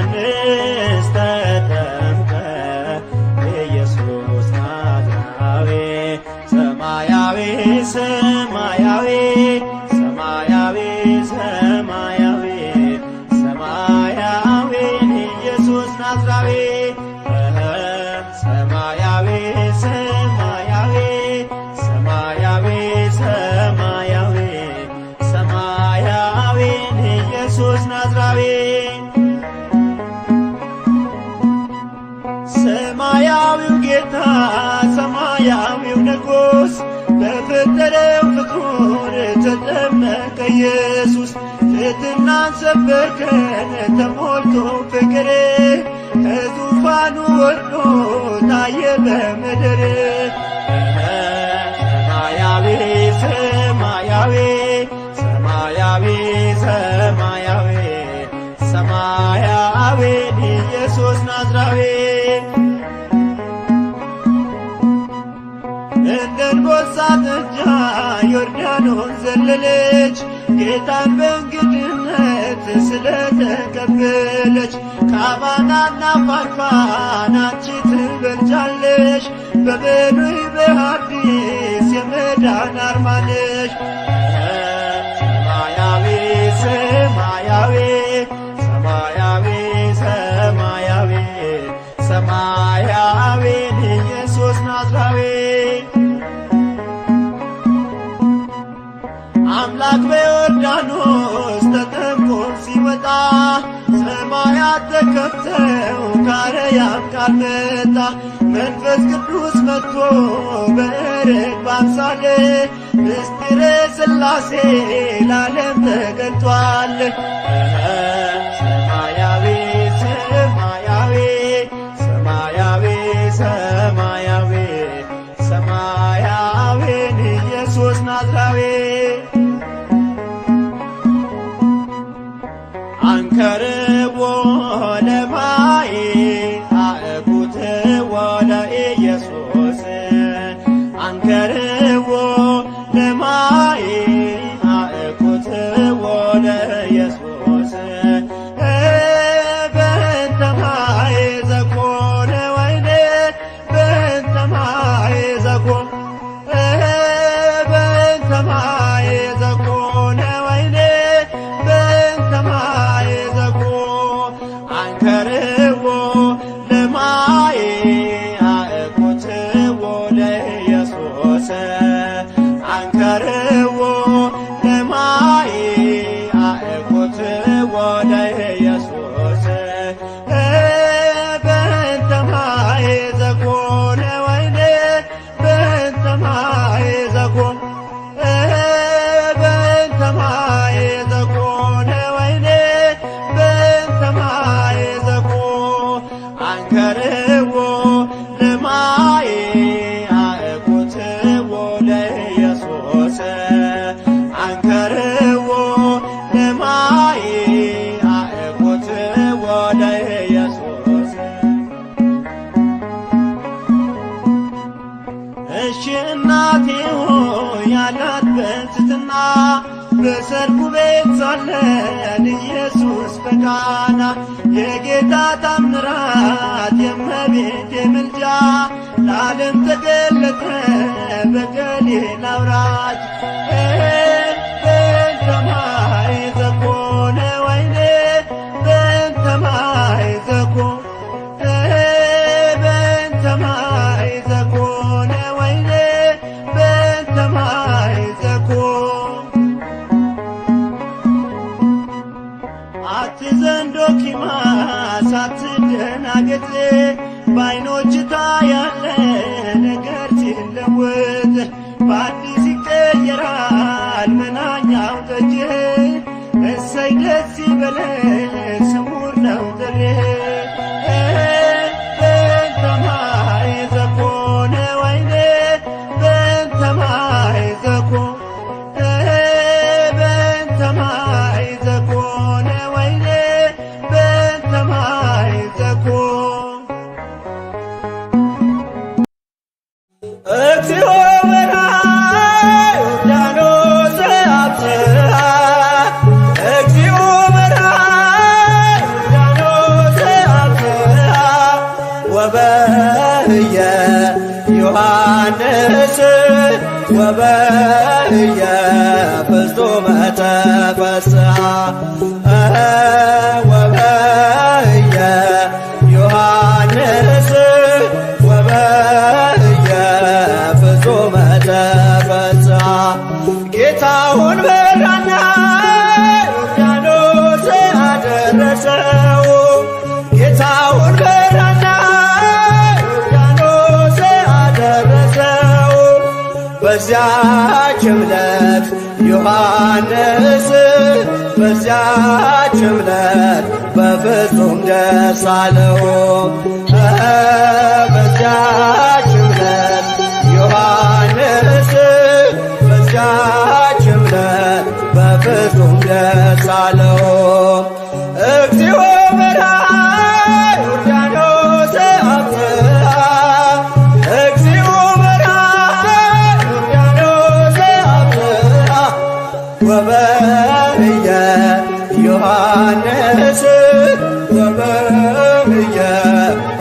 ዮሐንስ ተጠምቀ ኢየሱስ ናዝራዊ ሰማያዊ ሰማያዊ ሰማያዊ ሰማያዊ ሰማያዊ ኢየሱስ ናዝራዊ ሰማያዊ ሰማያዊ ሰማያዊ ሰማያዊ ሰማያዊ ኢየሱስ ናዝራዊ ሰማያዊው ጌታ ሰማያዊው ንጉሥ በፈጠረው ፍጡር ተጠመቀ ኢየሱስ ትሕትናን ሰበከን ተሞልቶ ፍቅር ከዙፋኑ ወርዶ ታየ በምድር ሰማያዊ ሰማያዊ ሰማያዊ ሰማያዊ ሰማያዊ ኢየሱስ ናዝራዊ እንደ አንበሳ ጥጃ ዮርዳኖስ ዘለለች ጌታን በእንግድነት ስለተቀበለች ከአባናና ፋርፋን አንቺ ትበልጫለሽ በብሉይ በሐዲስ የመዳን አርማ ነሽ ሰማያዊ ሰማያዊ ሰማያዊ ሰማያዊ ሰማያዊ ኢየሱስ ናዝራዊ አምላክ በዮርዳኖስ ተጠምቆ ሲወጣ ሰማያት ተከፍተው ከአርያም ቃል መጣ መንፈስ ቅዱስ መጥቶ በርግብ አምሳል ምስጢረ ሥላሴ ለዓለም ተገልጧል ሰማያዊ ሰማያዊ ሰማያዊ ሰማያዊ ሰማያዊ ኢየሱስ ናዝራዊ አንከርዎ ለማይ አእኩትዎ ለኢየሱስ አንከርዎ ለማይ አእኩትዎ ለኢየሱስ በእንተ ማይ ዘኮነ ወይኔ በእንተ ማይ ዘኮነ በእንተ ማይ ዘኮነ ወይኔ በእንተ ማይ አንከርዎ ለማይ አእኩትዎ ለኢየሱስ አንከርዎ ለማይ አእኩትዎ ለኢየሱስ በእንተ ማይ ዘኮነ ወይኔ በእንተ ማይ ዘኮነ በእንተ ማይ ዘኮነ ወይኔ በእንተ ማይ አንከርዎ ለማይ አእኩትዎ ለኢየሱስ አንከርዎ ለማይ አእኩትዎ ለኢየሱስ እሺ እናቴ ሆይ ያላት በትሕትና በሰርጉ ቤት ሳለን ኢየሱስ በቃና የጌታ ታምራት የእመቤቴ ምልጃ ለዓለም ተገለጠ በገሊላ አውራጅ በእንተ ማይ ዘኮነ ወይኔ በእንተ ማይ ዘኮነ በእንተ ማይ ዘኮነ ወይኔ በእንተ ማይ ዘኮነ አትዘንዶ ኪማስ አትደናገጥ በዓይኖች ታያለ ነገር ሲለወጥ በአዲስ ይቀየራል መናኛው ጠጅ እሰይ ደስ ይበለን ስሙር ነው ጥሪ በእንተ ማይ ዘኮነ ወይኔ በእንተ ማይ ዘኮነ በእንተ ማይ ዘኮነ ወይኔ በእንተ ማይ ዘኮነ እግዚኦ በርሃ ዮርዳኖስ አብጽሐ እግዚኦ በርሃ ወበህየ ፍጹመ ተፈስሐ ወበህየ ዮሐንስ ወበህየ ፍጹመ ተፈስሐ ጌታውን በራና ዮርዳኖስ አደረሰው ጌታውን በራና ዮርዳኖስ አደረሰው በዚያች ዕለት ዮሐንስ በዚያች ዕለት በፍጹም ደስ አለው በዚያች ዕለት ዮሐንስ በዚያች ዕለት በፍጹም ደስ አለው እግዚኦ በርሃ ዮርዳኖስ አብጽሐ እግዚኦ በርሃ ዮርዳኖስ አብጽሐ ወበህየ ዮሐንስ ወበህየ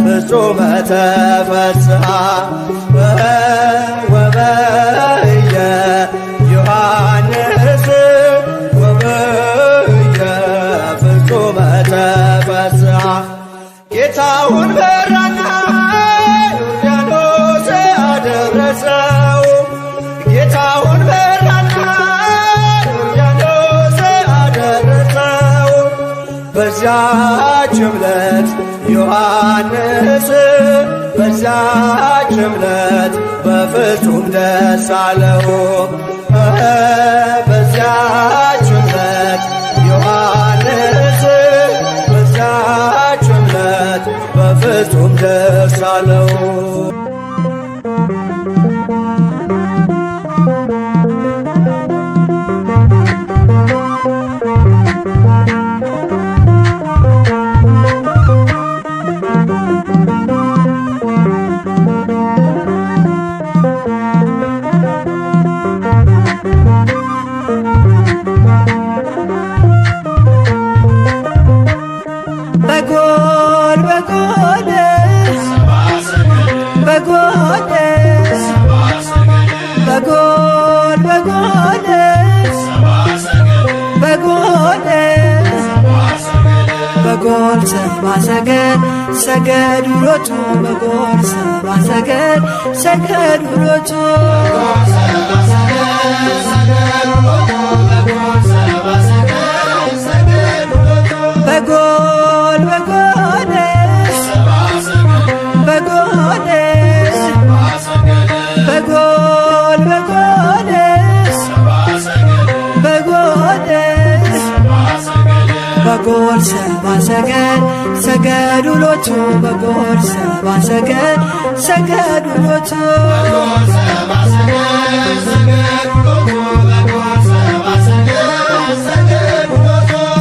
ፍጹመ ተፈስሐ ወበህየ ዮሐንስ ወበህየ ፍጹመ ተፈስሐ ጌታውን በራና ዮርዳኖስ አደረሰው ጌታውን በራና ዮርዳኖስ አደረሰው በዚያች ዕለት ዮሐንስ በዚያች ዕለት በፍጹም ደስ አለው በዚያች ዕለት ዮሐንስ በዚያች ዕለት በፍጹም ደስ አለው በጎል በጎል በጎል በጎል በጎል በጎል በጎል ሰብአ ሰገል ሰገዱ ሎቱ በጎል ሰብአ ሰገል ሰገዱ ሎቱ በጎል በጎል በጎል በጎል በጎል በጎል በጎል ሰብአ ሰገል ሰገዱ ሎቱ በጎል ሰብአ ሰገል ሰገዱ ሎቱ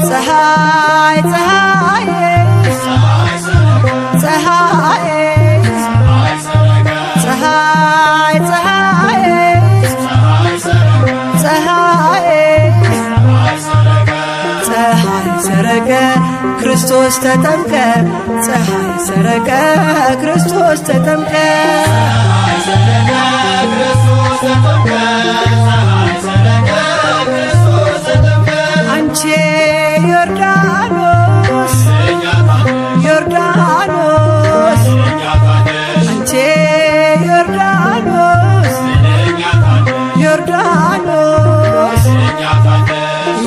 ፀሐይ ፀሐይ ፀሐይ ፀሐይ ፀሐይ ፀሐይ ሰረቀ ክርስቶስ ተጠምቀ ፀሐይ ሰረቀ ክርስቶስ ተጠምቀ አንቺ ዮርዳኖስ ዮርዳኖስ አንቺ ዮርዳኖስ ዮርዳኖስ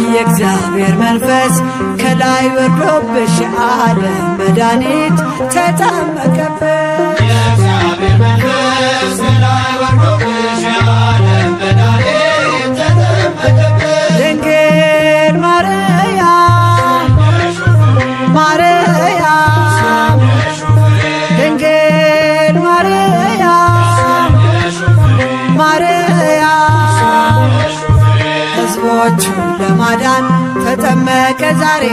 የእግዚአብሔር መንፈስ ከላይ ወርዶብሽ ዓለም መድኃኒት ተጠመቀብሽ የእግዚአብሔር መንፈስ ከላይ ወርዶብሽ ዓለም መድኃኒት ተጠመቀብሽ ድንግል ማርያም ማርያም ድንግል ማርያም ማርያም ሕዝቦቹን ለማዳን ተጠመቀ ዛሬ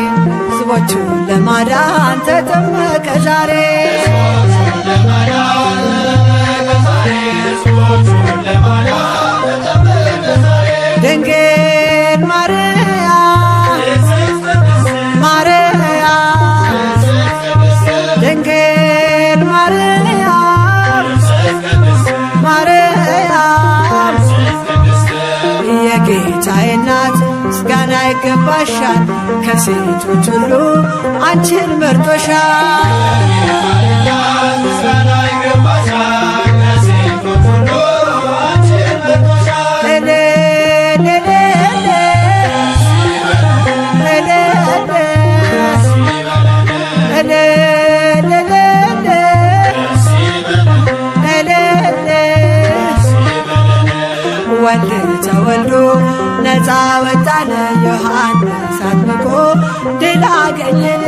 ሕዝቦቹን ለማዳን ተጠመቀ ዛሬ ድንግል ማርያም ማርያም ድንግል ማርያም ማርያም ምስጋና ይገባሻል ከሴቶች ሁሉ አንቺን መርጦሻል። ወልድ ተወልዶ ነፃ ወጣነ ዮሐንስ አጥምቆ ድል አገኘን።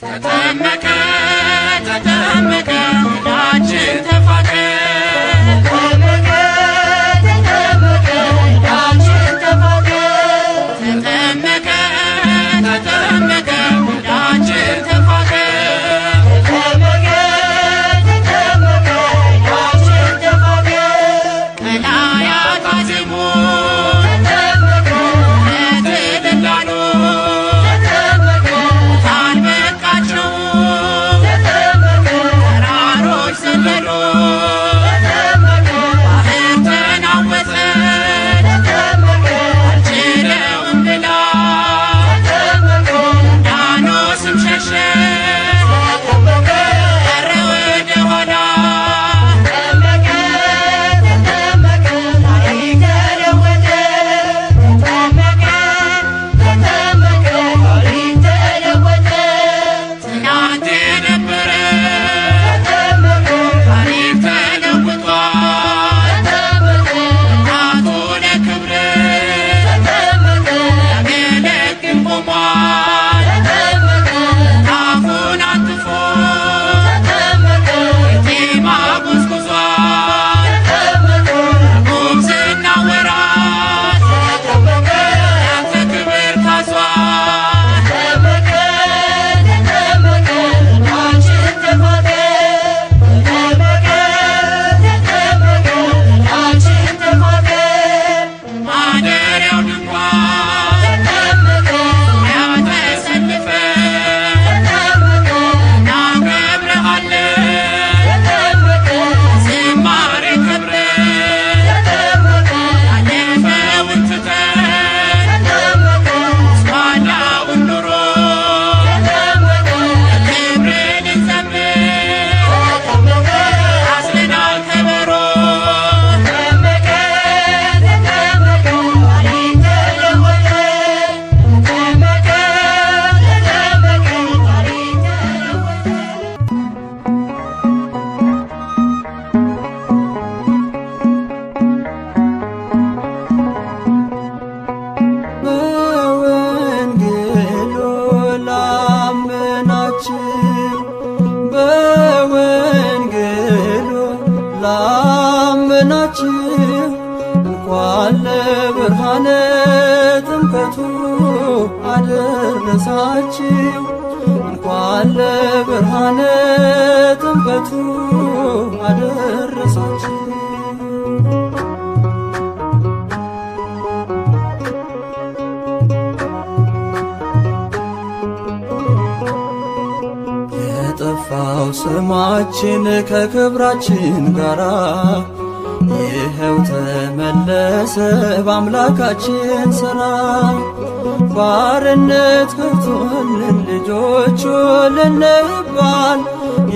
ተጠመቀ ተጠመቀ ዕዳችን ተፋቀ ተጠመቀ ተጠመቀ ዕዳችን ተፋቀ ተጠመቀ ተጠመቀ ዕዳችን ተፋቀ ተጠመቀ ተጠመቀ ዕዳችን ተፋቀ ቀላያት አዜሙ ተጠመቀ ለትልላሉ ተጠመቀ ሙታን በቃቸው ተጠመቀ ተራሮች ዘለሉ ተጠመቀ ባህር ተናወጠ ተጠመቀ አልችለውም ብላ ተጠመቀ ዮርዳኖስም ሸሸ ተጠመቀ ቀረ ወደ ኋላ ተጠመቀ ተጠመቀ ታሪክ ተለወጠ ተጠመቀ ተጠመቀ ታሪክ ተለወጠ ትናንት የነበረ ተጠመቀ ታሪክ ተለውጧል ተጠመቀ እናቱ ለክብር ተጠመቀ ያገለግል ቆሟል ተጠመቀ አፉን አጥፎ ተጠመቀ የቲማ ጉዝጉዟል ተጠመቀ ጉብዝና ወራት ተጠመቀ ያንተ ክብር ታዟል ተጠመቀ ተጠመቀ ዕዳችን ተፋቀ ተጠመቀ ተጠመቀ ዕዳችን ተፋቀ ማደሪያው ድንኳን ተጠመቀ ያተሰልፈን ተጠመቀ እናከብርሃለን ተጠመቀ ዝማሬ ክብርን ተጠመቀ ያለፈውን ትተን ተጠመቀ ስዋላውን ኑሮ ተጠመቀ ለክብርን እንዘምር ተጠመቀ አስረናል ከበሮ ተጠመቀ ተጠመቀ ታሪክ ተለወጠ ተጠመቀ ተጠመቀ ታሪክ ተለወጠ በወንጌሉ ላመናችሁ በወንጌሉ ላመናችሁ እንኳን ለብርሃነ ጥምቀቱ አደረሳችሁ እንኳን ለብርሃነ ጥምቀቱ አደረሳችሁ። የጠፋው ስማችን ከክብራችን ጋራ ይኸው ተመለሰ በአምላካችን ሥራ። ባርነት ከቶልን ልጆቹ ልንባል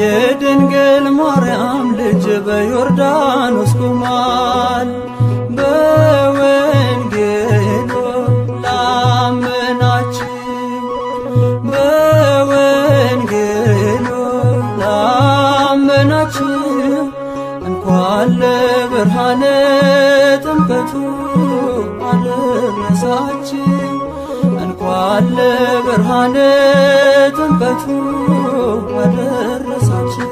የድንግል ማርያም ልጅ በዮርዳኖስ ቆሟል። በወንጌሉ ላመናችሁ በወንጌሉ ላመናችሁ እንኳን ለብርሃነ ጥምቀቱ አደረሳችሁ እንኳን ለብርሃነ ጥምቀቱ አደረሳችሁ።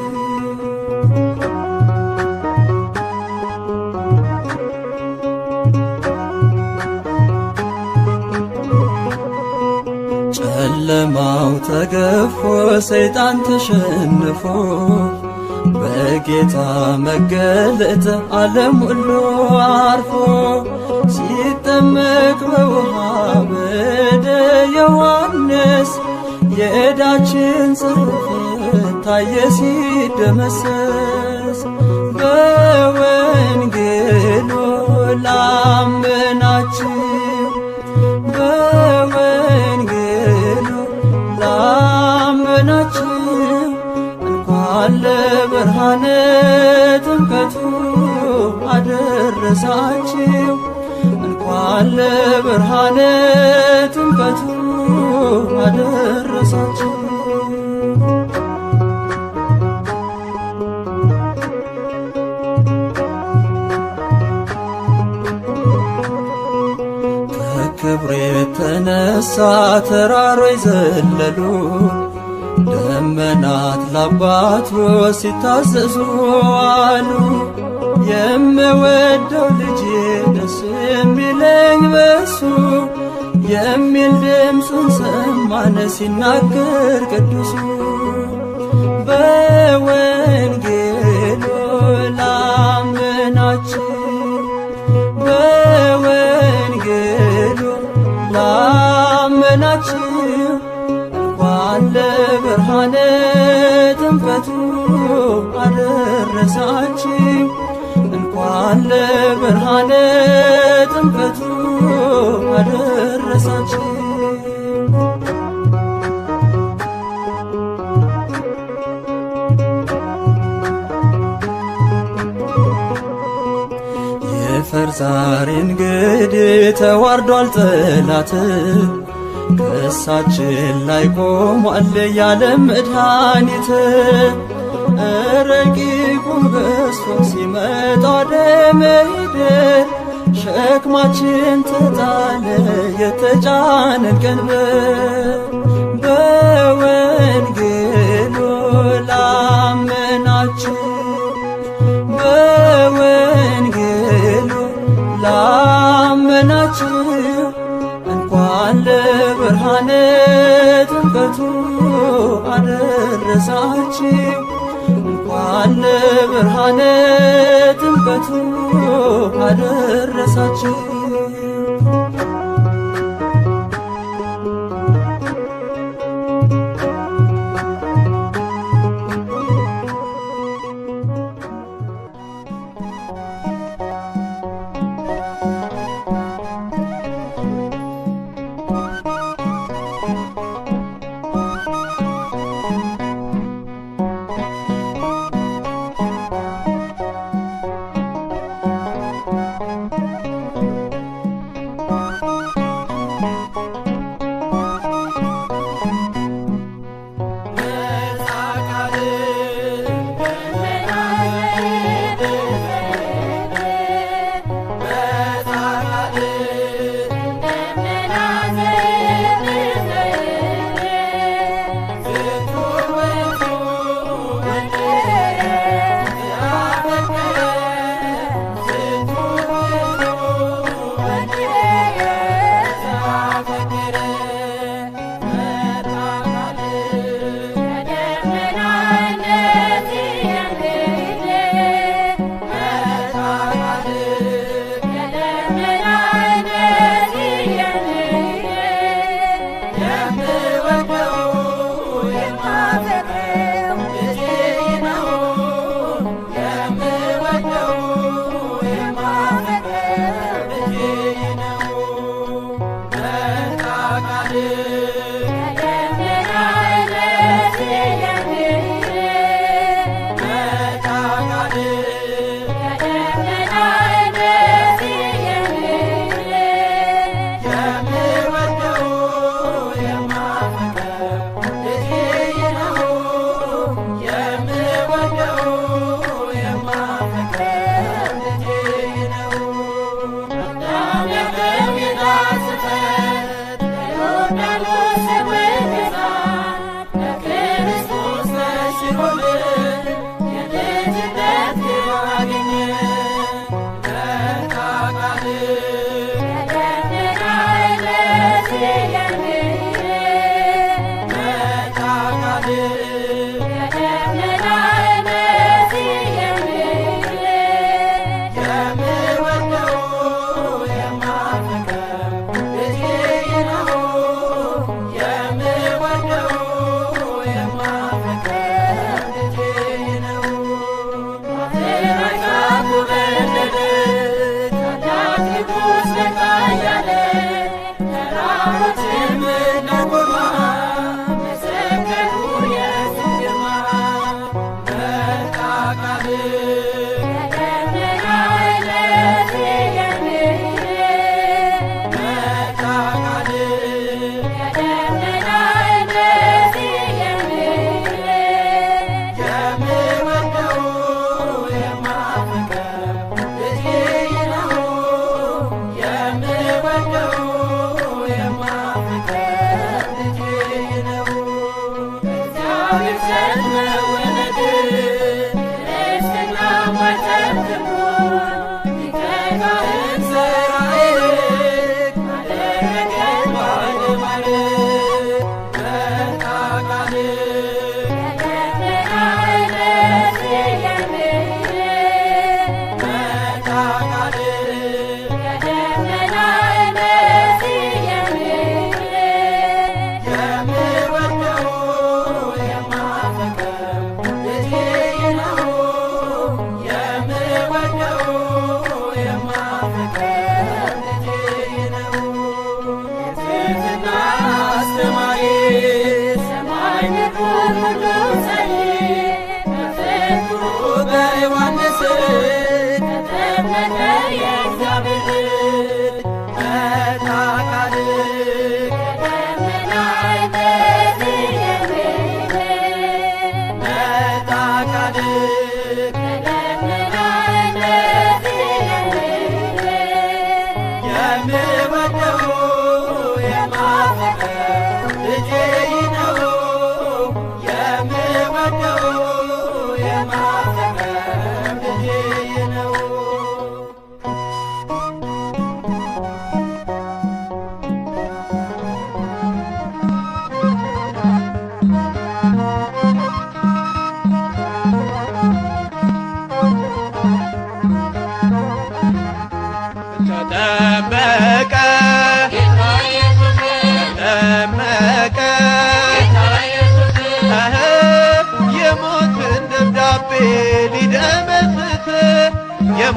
ጨለማው ተገፎ ሰይጣን ተሸንፎ በጌታ መገለጥ ዓለም ሁሉ አርፎ ሲጠመቅ በውሃ በደ ዮሐንስ የዕዳችን ጽሕፈት ታየ ሲደመሰስ። በወንጌሉ ላመናችሁ በወንጌሉ ላመናችሁ እንኳን ለብርሃነ ጥምቀቱ አደረሳችሁ እንኳን ለብርሃነ ጥምቀቱ አደረሳችሁ። ከክብር የተነሳ አንበሳ ተራሮች ዘለሉ፣ ደመናት ለአባቱ ሲታዘዙ አሉ። የምወደው ልጄ ደስ የሚለኝ በሱ የሚል ድምፁን ሰማን ሲናገር ቅዱሱ። በወንጌሉ ላመናችሁ በወንጌሉ ላመናችሁ እንኳን ለብርሃነ ጥምቀቱ አደረሳችሁ። እንኳን ለብርሃነ ጥምቀቱ አደረሳችሁ። የፈርዛሪ እንግዲህ ተዋርዷል ጠላት፣ ከእሳችን ላይ ቆሟል ያለም መድኃኒት። ረቂቁ ገዝፎ ሲመጣ ወደ ምድር ሸክማችን ተጣለ የተጫነን ቀንበር። በወንጌሉ ላመናችሁ በወንጌሉ ላመናችሁ እንኳን ለብርሃነ ጥምቀቱ አደረሳችሁ። እንኳን ለብርሃነ ጥምቀቱ አደረሳችሁ።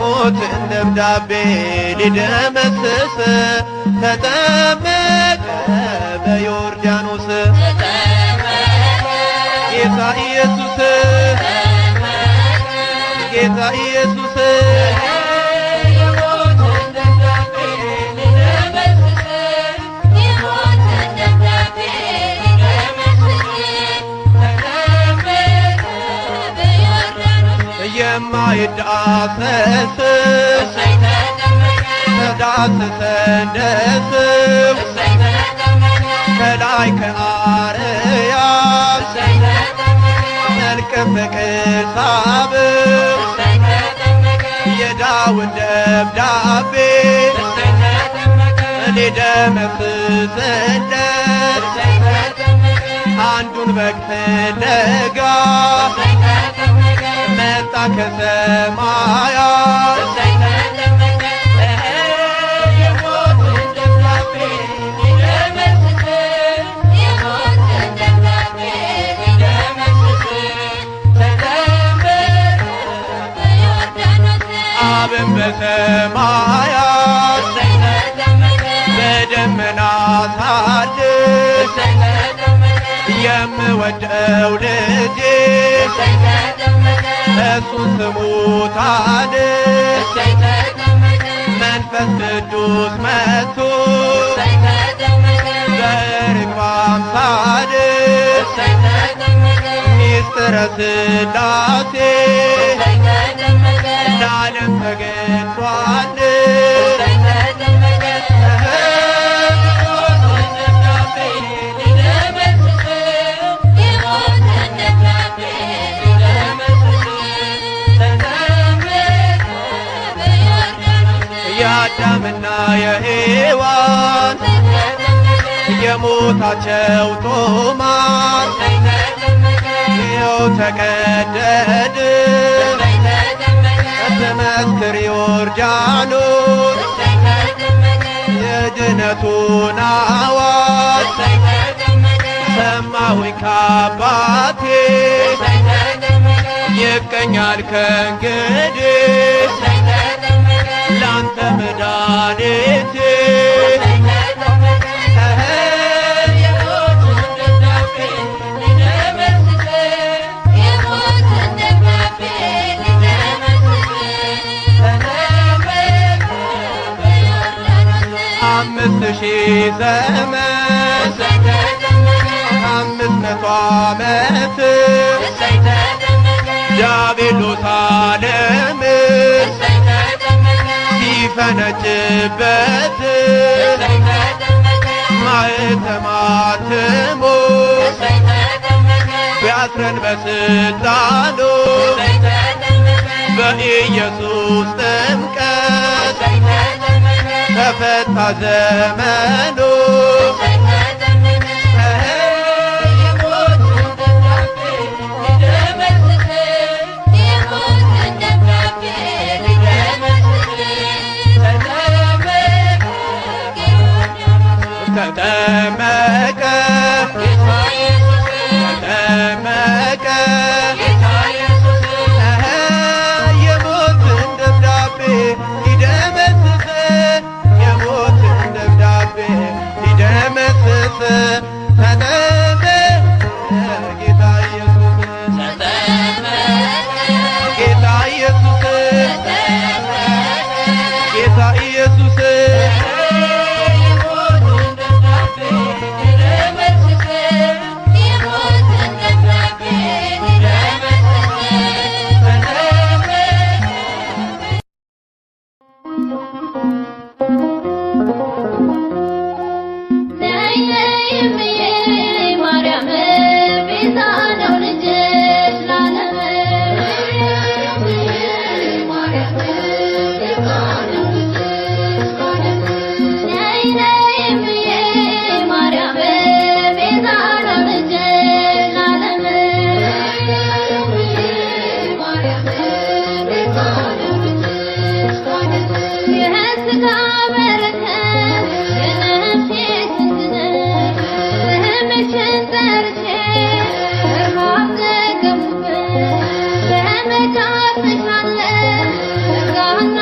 የሞትን ደብዳቤ ሊደመስስ ተጠመቀ በዮርዳኖስ ጌታ ኢየሱስ ጌታ ኢየሱስ የማይዳሰስ ተዳሰሰ እንደስም ከላይ ከአርያም መልከ ፍቅር ሳብም የዳዊት ደብዳቤ ሊደመስስለት አንዱን በግ ፍለጋ መጣ ከሰማያት አብን በሰማያት በደመና ሳድር የምወደው ልጄ እሱን ስሙታን መንፈስ ቅዱስ መጥቶ በርግብ አምሳል ሚስጥረ ሥላሴ ለዓለም ተገልጧል። የአዳምና የሔዋን የሞታቸው ጦማር ይኸው ተቀደድ ትመስክር ዮርዳኖስ የድነቱን አዋጅ ሰማሁኝ ከአባቴ ይገኛል ከእንግዲህ ላንተ መድኃኒቴ አምስት ሺህ ዘመን 500 ዓመት ዲያብሎስ ዓለምን ሲፈነጭበት ማኅተም አትሞ ቢያስረን በሥልጣኑ በኢየሱስ ጥምቀት ተፈታ ዘመኑ ተጠመቀ ተጠመቀ የሞትን ደብዳቤ ሊደመስስ የሞትን ደብዳቤ ሊደመስስ ተጠመቀ ጌታ ኢየሱስ ጌታ ኢየሱስ ጌታ ኢየሱስ I'm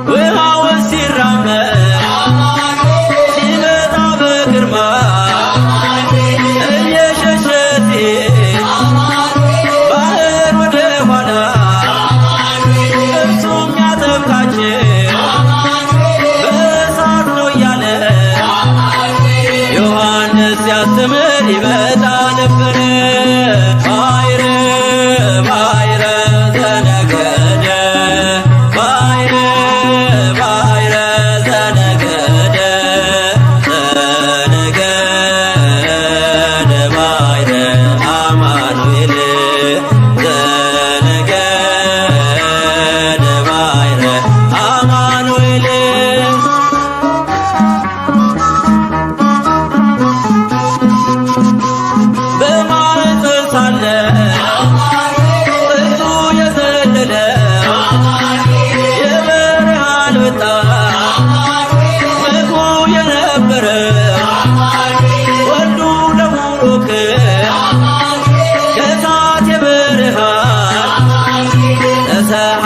ውሃ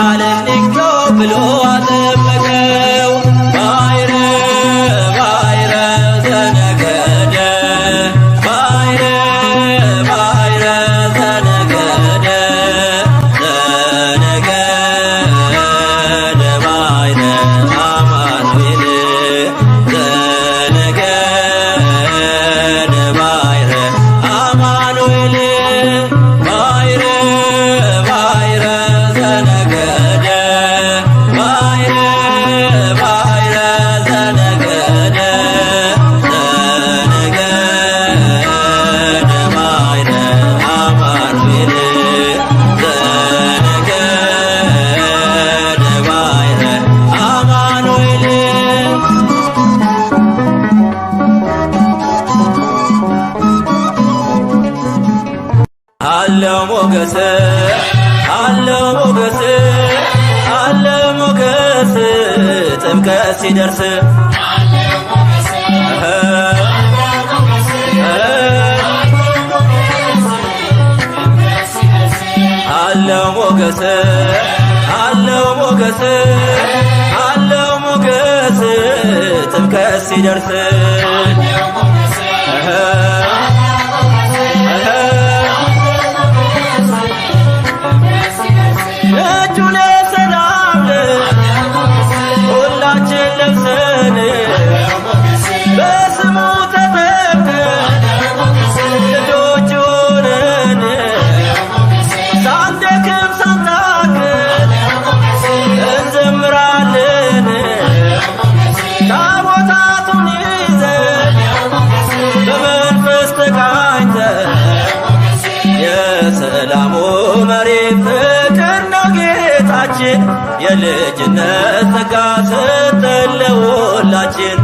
አለቅልኞ ብሎ አጠመቀው። ባሕረ ባሕረ ዘነገደ ባሕረ ባሕረ ዘነገደ ዘነገደ ባሕረ አማኑኤል ዘነገደ ባሕረ አማኑኤል ባሕረ ባሕረ ዘነገደ ባሕረ ባሕረ ዘነገደ ዘነገደ ባሕረ አማኑኤል ዘነገደ ባሕረ አማኑኤል አለው ሞገስ አለው ሞገስ አለው ሞገስ ጥምቀት ሲደርስ አለው ሞገስ አለው ሞገስ አለው ሞገስ ጥምቀት ሲደርስ ነጩን ሰላም ሁላችን ለብሰን በስሙ ተጠርተን ልጆች ሆነን ሳንደክም ሳንታክት እንዘምራለን። ታቦታቱን ይዘን በመንፈስ ተቃኝተን የሰላሙ መሪ ፍቅር ነው ጌታችን የልጅነት ጸጋ ሰጠን ለሁላችን።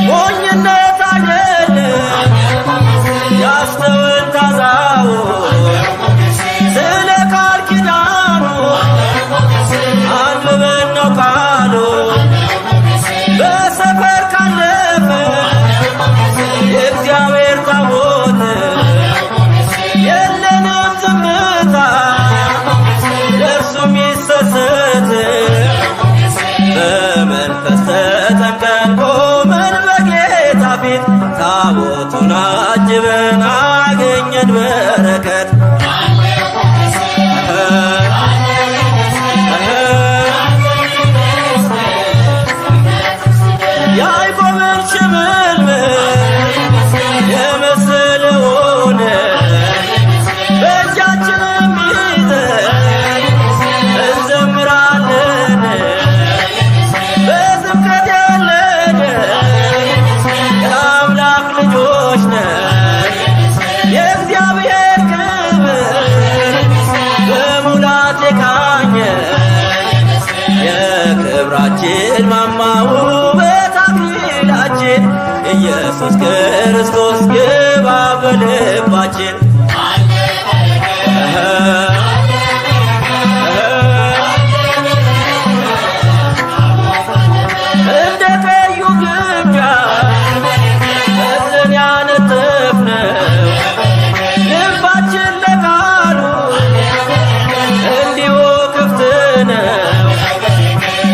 ሞኝነት አይደለም ያስተውል ታዛው ስለ ቃል ኪዳኑ አንብበን ነው ቃሉ በሰፈር ካለፈ የእግዚአብሔር ታቦት የለንም ዝምታ ለእርሱ የሚሰሰት በመንፈስ ተጠምቀን ቆመን በጌታ ፊት ታቦቱን አጅበን አገኘን በረከት። ያዕቆብን ሽምልምል የመሰለውን በእጃችንም ይዘን እንዘምራለን። በጥምቀት ያለን የአምላክ ልጆች ነን። የእግዚአብሔር ክብር በሙላት የቃኘ የክብራችን ማማ ውበት አክሊላችን ኢየሱስ ክርስቶስ ግባ በልባችን። እንደ ቀዩ ግምጃ እዝን ያነጠፍነው ልባችን ለቃሉ እንዲሁ ክፍት ነው።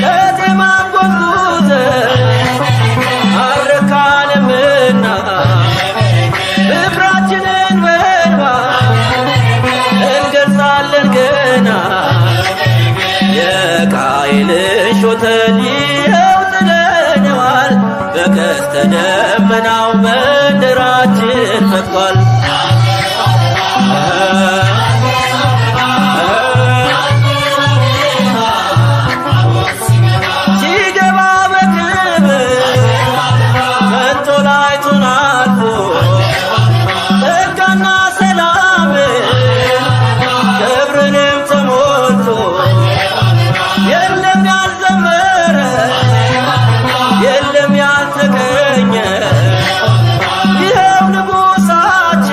ከዜማም ጎዝጉዘን አልረካንምና ፍቅራችንን በእንባ እንገልጻለን ገና። የቃየልን ሾተል ይኸው ጥለነዋል፣ በቀስተ ደመናው መንደራችን ፈጥቷል። ሲገባ በክብር መንጦላይቱን አልፎ ጸጋና ሰላም ክብርንም ተሞልቶ የለም ያልዘመረ የለም ያልተገኘ ይኸው ንጉሣችን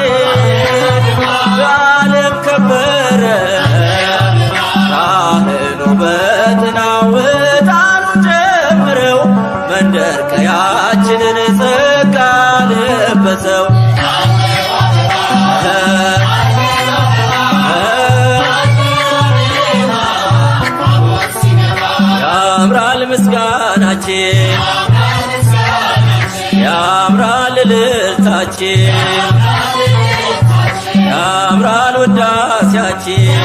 ያምራል ምስጋናችን ያምራል እልልታችን ያምራል ውዳሴያችን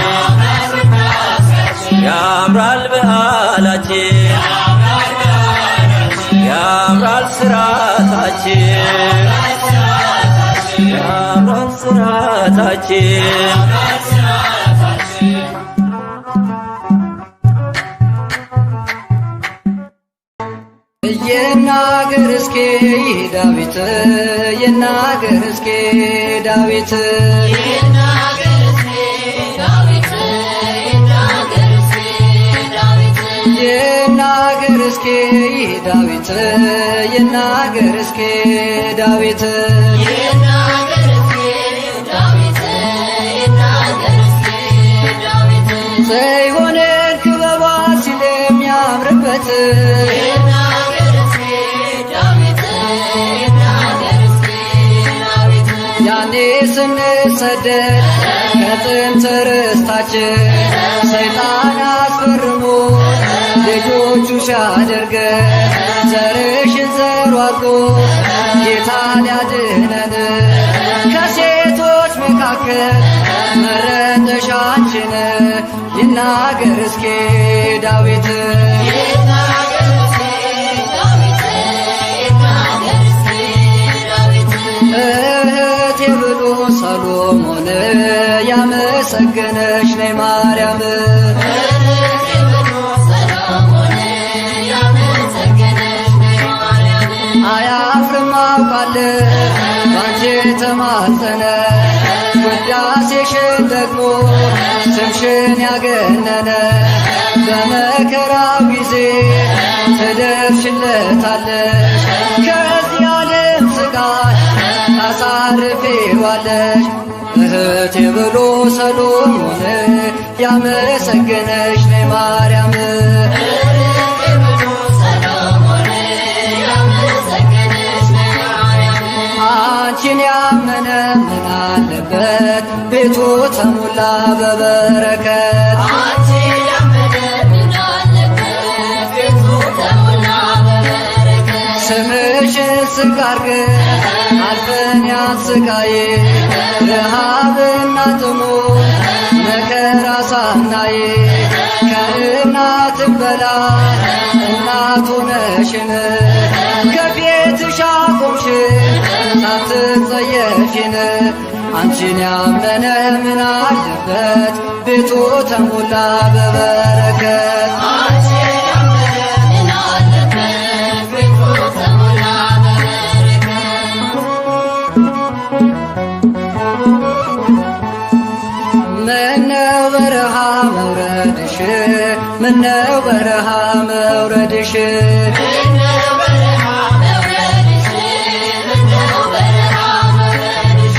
ያምራል በዓላችን ያምራል ስራታችን ያምራል ስራታችን ይናገር እስኪ ዳዊት ይናገር እስኪ ዳዊት ይናገር እስኪ ዳዊት ይናገር እስኪ ዳዊት ይናገር እስኪ ዳዊት ይናገር እስኪ ዳዊት ይናገር እስኪ ዳዊት ይናገር እስኪ ዳዊት ጽዮንን ክበባ ሲል የሚያምርበት ይናገር እስኪ ዳዊት ይናገር እስኪ ዳዊት ያኔ ስንሰደድ ከጥንት ርስታችን ሰይጣን አስፈርሞ ልጆቹ ሲያደርገን ዘርሽን ዘሩ አድርጎ ጌታ ሊያድነን ከሴቶች መካከል መረጠሽ አንቺን ይናገር እስኪ ዳዊት ይናገር እስኪ ዳዊት ይናገር እስኪ ዳዊት እህቴ ብሎ ሰሎሞን ያመሰገነሽ ነይ ማርያም አያፍርም አውቃለሁ ባንቺ ተማጸነ ውዳሴሽን ደግሞ ስምሽን ያገነነ በመከራው ጊዜ ትደርሽለታለሽ ከዚህ ዓለም ስቃይ ታሳርፊዋለሽ እህቴ ብሎ ሰሎሞን ያመሰገነሽ ነይ ማርያም አንቺን ያመነ ምን አለበት ቤቱ ተሞላ በበረከት አንቺን ያመነ ምን አለበት ቤቱ ተሞላ በበረከት ስምሽን ዝቅ አድርገን አልፈን ያን ስቃይ ረሃብና ጥሙን መከራ ሳናይ ከእናትም በላይ እናት ሆነሽን ከቤትሽ አቆምሽን ሳትጸየፊን አንቺን ያመነ ምን አለበት ቤቱ ተሞላ በበረከት አንቺን ያመነ ምን አለበት ቤቱ ተሞላ ምነው በረሃ መውረድሽ ምነው በረሃ መውረድሽ ምነው በረሃ መውረድሽ ምነው በረሃ መውረድሽ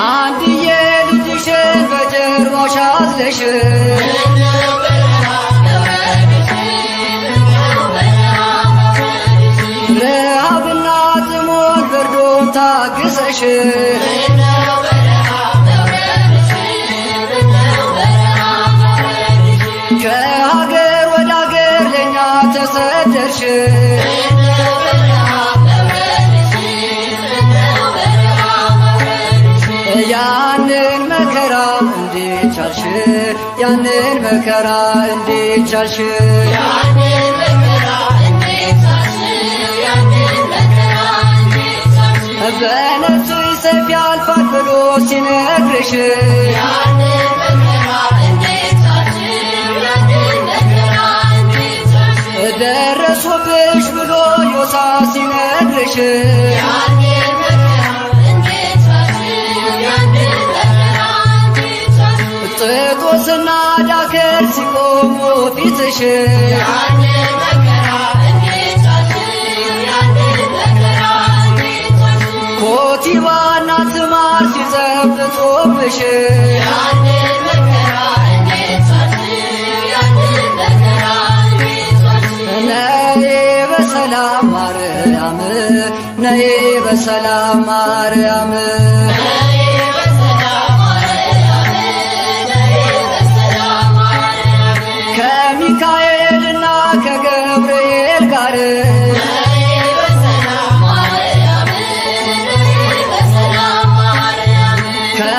አንድዬ ልጅሽን በጀርባሽ አዝለሽ ምነው በረሃ መውረድሽ ምነው በረሃ መውረድሽ ረሃብና ጥሙን ብርዱን ታግሰሽ ምነው በረሃ መውረድሽ ምነው በረሃ መውረድሽ ከሀገር ወደ ሀገር ለእኛ ተሰደርሽ ምነው በረሃ መውረድሽ ምነው በረሃ መውረድሽ ያንን መከራ እንዴት ቻልሽ ያንን መከራ እንዴት ቻልሽ ያንን መከራ እንዴት ቻልሽ ያንን መከራ እንዴት ቻልሽ በነፍስሽ ሰይፍ ያልፋል ብሎ ሲነግርሽ ያንን መከራ እንዴት ቻልሽ ያንን መከራ እንዴት ቻልሽ ደረሶብሽ ብሎ ዮሳ ሲነግርሽ ያንን መከራ እንዴት ቻልሽ ያንን መከራ እንዴት ቻልሽ ጥጦስና ዳክር ሲቆሙ ፊትሽ ያንን መከራ እንዴት ቻልሽ ያንን መከራ እንዴት ቻልሽ ኮቲባና ትማር ሲጸብጡብሽ ያንን መከራ እንዴት ቻልሽ ያንን መከራ እንዴት ቻልሽ ነይ በሰላም ማርያም ነይ በሰላም ማርያም ከሚካኤልና ከገብርኤል ጋር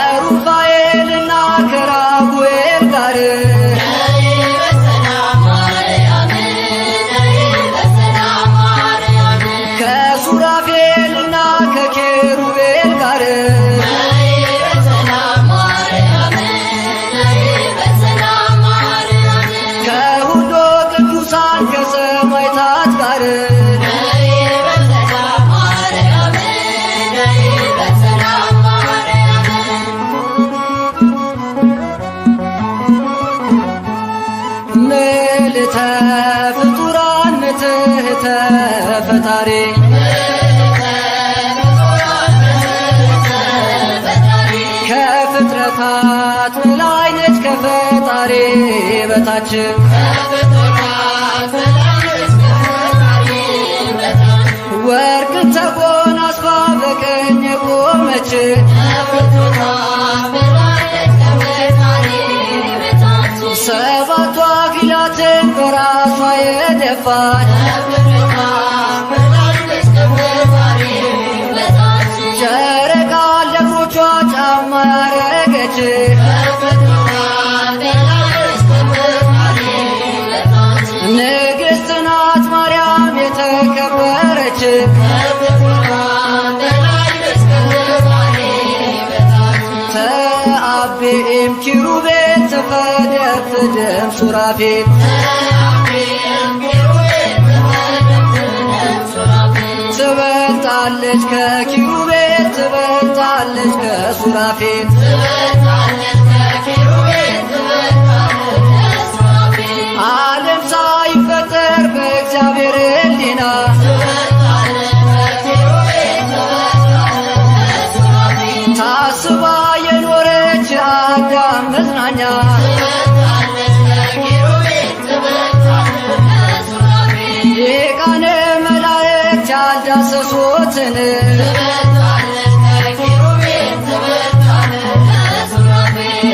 ከሩፋኤልና ከራጉኤል ጋር ከሱራፌልና ከኬሩቤል ጋር ከሁሉ ቅዱሳን ከሰማዕታት ጋር ምልዕተ ፍጡራን ምትሕተ ፈጣሪ ከፍጥረታት በላይ ነች ከፈጣሪ በታች ወርቅን ተጎናጽፋ በቀኝ የቆመች ሰባቱ አክሊላትን በራሷ የደፋች ጨረቃ ለእግሮቿ ጫማ ያረገች ንግሥት ናት ማርያም የተከበረች ተአብኤም ኪሩቤል ተፈደፍድም ሱራፌል ትበልጣለች ከኪሩቤል ትበልጣለች ከሱራፌል ዓለም ሳይፈጠር በእግዚአብሔር ሕሊና ታስባ የኖረች አዳም መዝናኛ ሊቃነ መላእክት ያልዳሰሱትን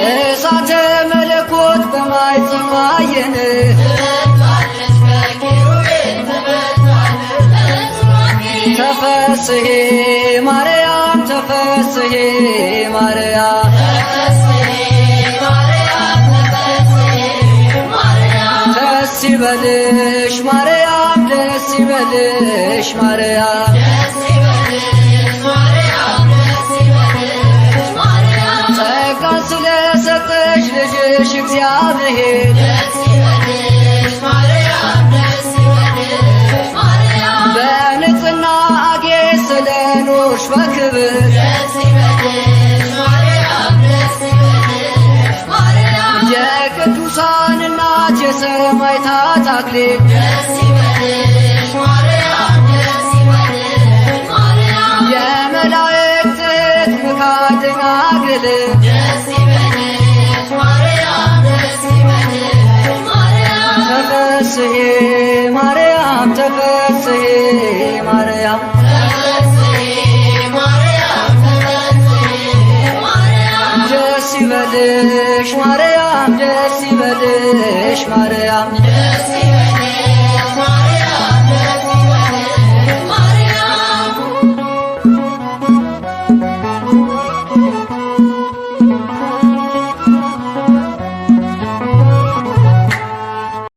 እሳተ መለኮት በማኅፀኗ አየን ተፈስሒ ማርያም ተፈስሒ ማርያም ደስ ይበልሽ ማርያም ደስ ይበልሽ ማርያም ጸጋን ስለሰጠሽ ልጅሽ እግዚአብሔር በንጽሕና አጌጥ ስለኖርሽ በክብር የቅዱሳን እናት የሰማዕታት አክሊል የመላእክት እህት ምክሐ ደናግል ተፈስሒ ማርያም ተፈስሒ ማርያም ደስ ይበልሽ ማርያም ደስ ይበልሽ ማርያም